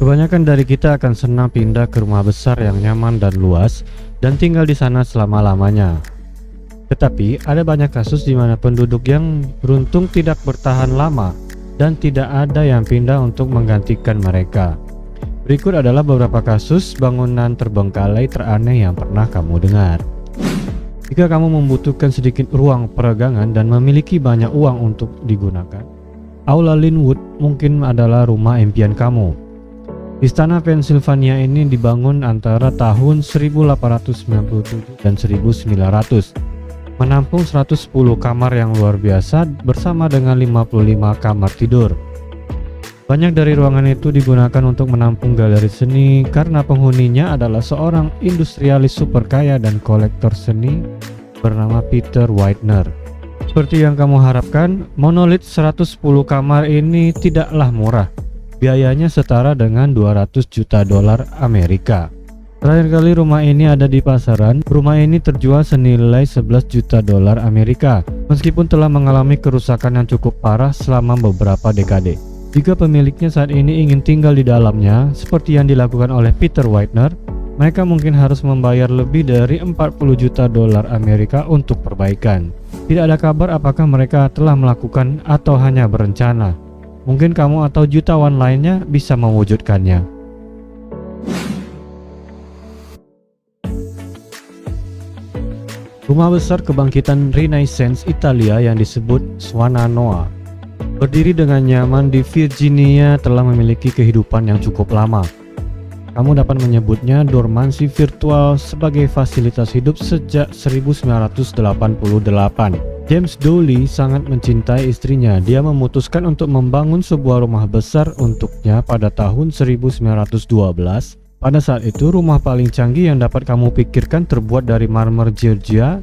Kebanyakan dari kita akan senang pindah ke rumah besar yang nyaman dan luas dan tinggal di sana selama-lamanya. Tetapi ada banyak kasus di mana penduduk yang beruntung tidak bertahan lama dan tidak ada yang pindah untuk menggantikan mereka. Berikut adalah beberapa kasus bangunan terbengkalai teraneh yang pernah kamu dengar. Jika kamu membutuhkan sedikit ruang peregangan dan memiliki banyak uang untuk digunakan, Aula Linwood mungkin adalah rumah impian kamu. Istana Pennsylvania ini dibangun antara tahun 1897 dan 1900, menampung 110 kamar yang luar biasa bersama dengan 55 kamar tidur. Banyak dari ruangan itu digunakan untuk menampung galeri seni karena penghuninya adalah seorang industrialis super kaya dan kolektor seni bernama Peter Widener. Seperti yang kamu harapkan, monolit 110 kamar ini tidaklah murah. Biayanya setara dengan 200 juta dolar Amerika. Terakhir kali rumah ini ada di pasaran, rumah ini terjual senilai 11 juta dolar Amerika, meskipun telah mengalami kerusakan yang cukup parah selama beberapa dekade. Jika pemiliknya saat ini ingin tinggal di dalamnya, seperti yang dilakukan oleh Peter Widener, mereka mungkin harus membayar lebih dari 40 juta dolar Amerika untuk perbaikan. Tidak ada kabar apakah mereka telah melakukan atau hanya berencana. Mungkin kamu atau jutawan lainnya bisa mewujudkannya. Rumah besar kebangkitan Renaissance Italia yang disebut Swana Noa berdiri dengan nyaman di Virginia telah memiliki kehidupan yang cukup lama. Kamu dapat menyebutnya dormansi virtual sebagai fasilitas hidup sejak 1988. James Dowley sangat mencintai istrinya. Dia memutuskan untuk membangun sebuah rumah besar untuknya pada tahun 1912. Pada saat itu, rumah paling canggih yang dapat kamu pikirkan terbuat dari marmer Georgia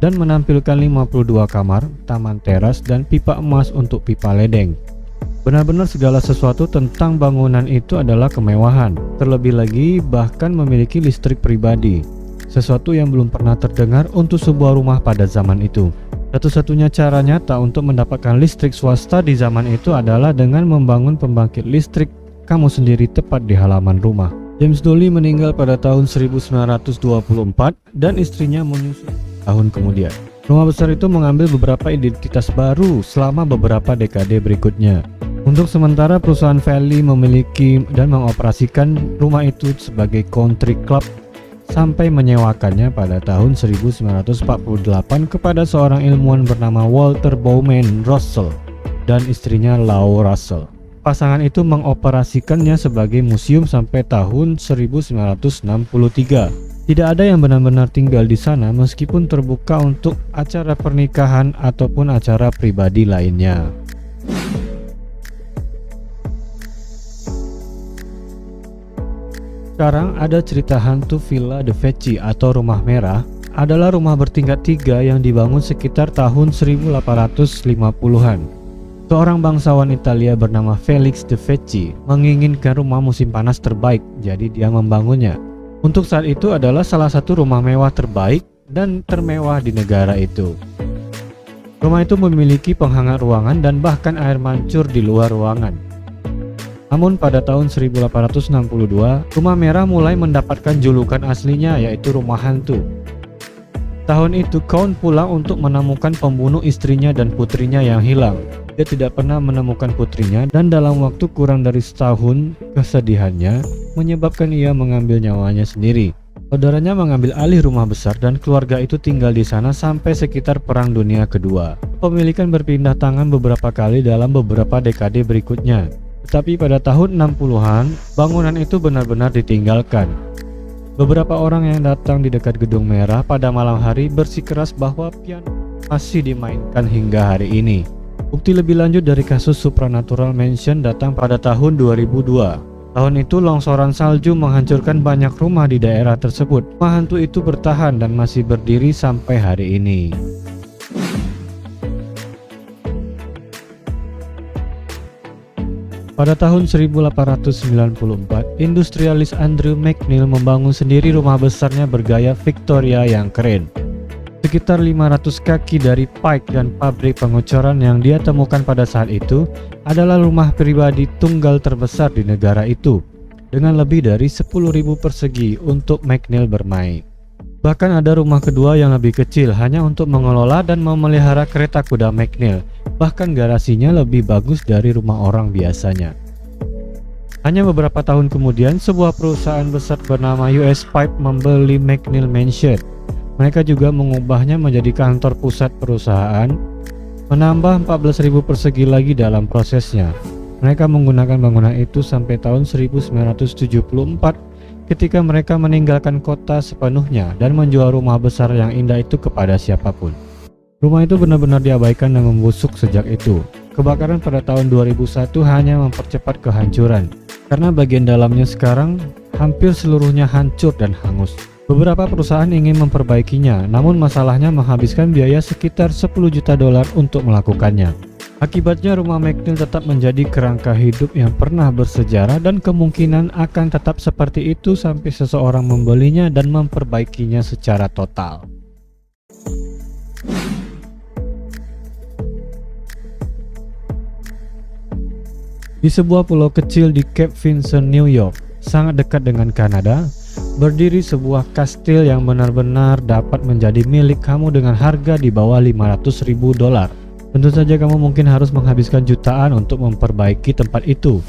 dan menampilkan 52 kamar, taman teras, dan pipa emas untuk pipa ledeng. Benar-benar segala sesuatu tentang bangunan itu adalah kemewahan. Terlebih lagi, bahkan memiliki listrik pribadi. Sesuatu yang belum pernah terdengar untuk sebuah rumah pada zaman itu. Satu-satunya cara nyata untuk mendapatkan listrik swasta di zaman itu adalah dengan membangun pembangkit listrik kamu sendiri tepat di halaman rumah. James Dowley meninggal pada tahun 1924 dan istrinya menyusul tahun kemudian. Rumah besar itu mengambil beberapa identitas baru selama beberapa dekade berikutnya. Untuk sementara, perusahaan Valley memiliki dan mengoperasikan rumah itu sebagai country club sampai menyewakannya pada tahun 1948 kepada seorang ilmuwan bernama Walter Bowman Russell dan istrinya Lau Russell. Pasangan itu mengoperasikannya sebagai museum sampai tahun 1963. Tidak ada yang benar-benar tinggal di sana meskipun terbuka untuk acara pernikahan ataupun acara pribadi lainnya. Sekarang ada cerita hantu Villa de Vecchi atau Rumah Merah adalah rumah bertingkat 3 yang dibangun sekitar tahun 1850-an. Seorang bangsawan Italia bernama Felix de Vecchi menginginkan rumah musim panas terbaik, jadi dia membangunnya. Untuk saat itu adalah salah satu rumah mewah terbaik dan termewah di negara itu. Rumah itu memiliki penghangat ruangan dan bahkan air mancur di luar ruangan. Namun pada tahun 1862, Rumah Merah mulai mendapatkan julukan aslinya, yaitu rumah hantu. Tahun itu Count pulang untuk menemukan pembunuh istrinya dan putrinya yang hilang. Dia tidak pernah menemukan putrinya dan dalam waktu kurang dari setahun, kesedihannya menyebabkan ia mengambil nyawanya sendiri. Saudaranya mengambil alih rumah besar dan keluarga itu tinggal di sana sampai sekitar Perang Dunia Kedua. Pemilikan berpindah tangan beberapa kali dalam beberapa dekade berikutnya. Tetapi pada tahun 60-an, bangunan itu benar-benar ditinggalkan. Beberapa orang yang datang di dekat Gedung Merah pada malam hari bersikeras bahwa piano masih dimainkan hingga hari ini. Bukti lebih lanjut dari kasus Supernatural Mansion datang pada tahun 2002. Tahun itu longsoran salju menghancurkan banyak rumah di daerah tersebut. Rumah hantu itu bertahan dan masih berdiri sampai hari ini. Pada tahun 1894, industrialis Andrew McNeil membangun sendiri rumah besarnya bergaya Victoria yang keren. Sekitar 500 kaki dari pike dan pabrik pengecoran yang dia temukan pada saat itu adalah rumah pribadi tunggal terbesar di negara itu. dengan lebih dari 10.000 persegi untuk McNeil bermain. Bahkan ada rumah kedua yang lebih kecil hanya untuk mengelola dan memelihara kereta kuda McNeil. Bahkan garasinya lebih bagus dari rumah orang biasanya. Hanya beberapa tahun kemudian, sebuah perusahaan besar bernama US Pipe membeli McNeil Mansion. Mereka juga mengubahnya menjadi kantor pusat perusahaan, menambah 14.000 persegi lagi dalam prosesnya. Mereka menggunakan bangunan itu sampai tahun 1974 ketika mereka meninggalkan kota sepenuhnya dan menjual rumah besar yang indah itu kepada siapapun. Rumah itu benar-benar diabaikan dan membusuk sejak itu. Kebakaran pada tahun 2001 hanya mempercepat kehancuran, karena bagian dalamnya sekarang hampir seluruhnya hancur dan hangus. Beberapa perusahaan ingin memperbaikinya, namun masalahnya menghabiskan biaya sekitar 10 juta dolar untuk melakukannya. Akibatnya rumah McNeil tetap menjadi kerangka hidup yang pernah bersejarah dan kemungkinan akan tetap seperti itu sampai seseorang membelinya dan memperbaikinya secara total. Di sebuah pulau kecil di Cape Vincent, New York, sangat dekat dengan Kanada, berdiri sebuah kastil yang benar-benar dapat menjadi milik kamu dengan harga di bawah 500.000 dolar. Tentu saja kamu mungkin harus menghabiskan jutaan untuk memperbaiki tempat itu,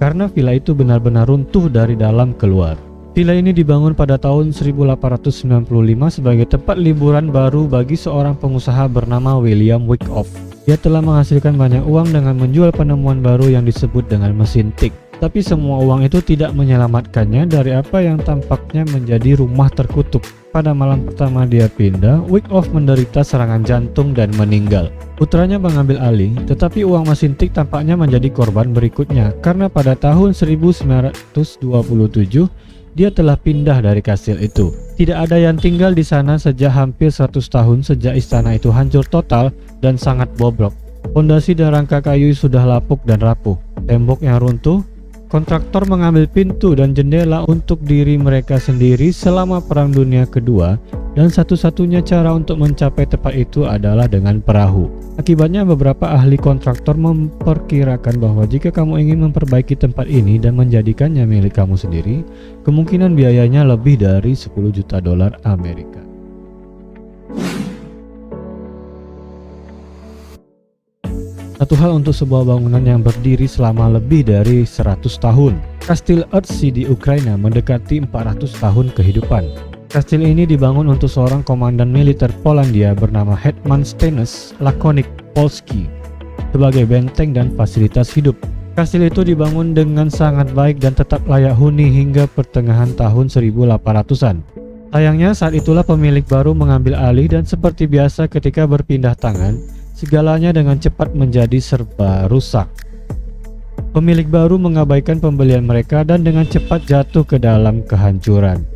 karena villa itu benar-benar runtuh dari dalam keluar. Villa ini dibangun pada tahun 1895 sebagai tempat liburan baru bagi seorang pengusaha bernama William Wyckoff. Dia telah menghasilkan banyak uang dengan menjual penemuan baru yang disebut dengan mesin tik. Tapi semua uang itu tidak menyelamatkannya dari apa yang tampaknya menjadi rumah terkutuk. Pada malam pertama dia pindah, Wyckoff menderita serangan jantung dan meninggal. Putranya mengambil alih, tetapi uang mesin tik tampaknya menjadi korban berikutnya karena pada tahun 1927 dia telah pindah dari kastil itu. Tidak ada yang tinggal di sana sejak hampir 100 tahun sejak istana itu hancur total dan sangat bobrok. Pondasi dan rangka kayu sudah lapuk dan rapuh. Tembok yang runtuh. Kontraktor mengambil pintu dan jendela untuk diri mereka sendiri selama Perang Dunia Kedua, dan satu-satunya cara untuk mencapai tempat itu adalah dengan perahu. Akibatnya beberapa ahli kontraktor memperkirakan bahwa jika kamu ingin memperbaiki tempat ini dan menjadikannya milik kamu sendiri, kemungkinan biayanya lebih dari 10 juta dolar Amerika. Satu hal untuk sebuah bangunan yang berdiri selama lebih dari 100 tahun. Kastil Urtsy di Ukraina mendekati 400 tahun kehidupan. Kastil ini dibangun untuk seorang komandan militer Polandia bernama Hetman Stanisław Lakonik Polski sebagai benteng dan fasilitas hidup. Kastil itu dibangun dengan sangat baik dan tetap layak huni hingga pertengahan tahun 1800-an. Sayangnya saat itulah pemilik baru mengambil alih dan seperti biasa ketika berpindah tangan, segalanya dengan cepat menjadi serba rusak. Pemilik baru mengabaikan pembelian mereka dan dengan cepat jatuh ke dalam kehancuran.